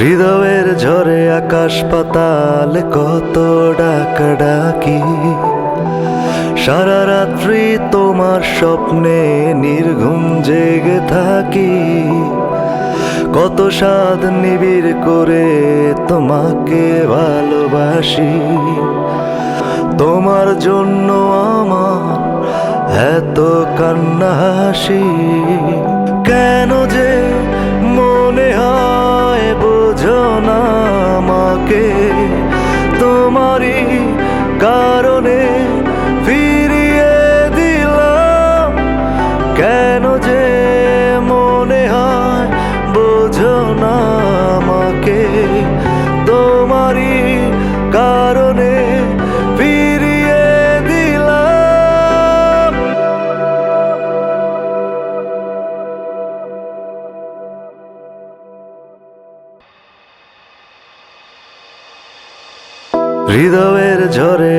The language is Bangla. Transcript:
হৃদয়ের ঝড়ে আকাশ পাতাল কত ডাকাডাকি, সারা রাত্রি তোমার স্বপ্নে নির্ঘুম জেগে থাকি। কত স্বাদ নিবিড় করে তোমাকে ভালোবাসি, তোমার জন্য আমার এত কান্না হাসি। কেন যে মনে হয় বোঝো না আমাকে, তোমারই কারণে ফিরিয়ে দিলাম। কেন যে মনে হয় বোঝো না আমাকে, তোমারই কারণে ফিরিয়ে দিলাম। হৃদয়ের ঝড়ে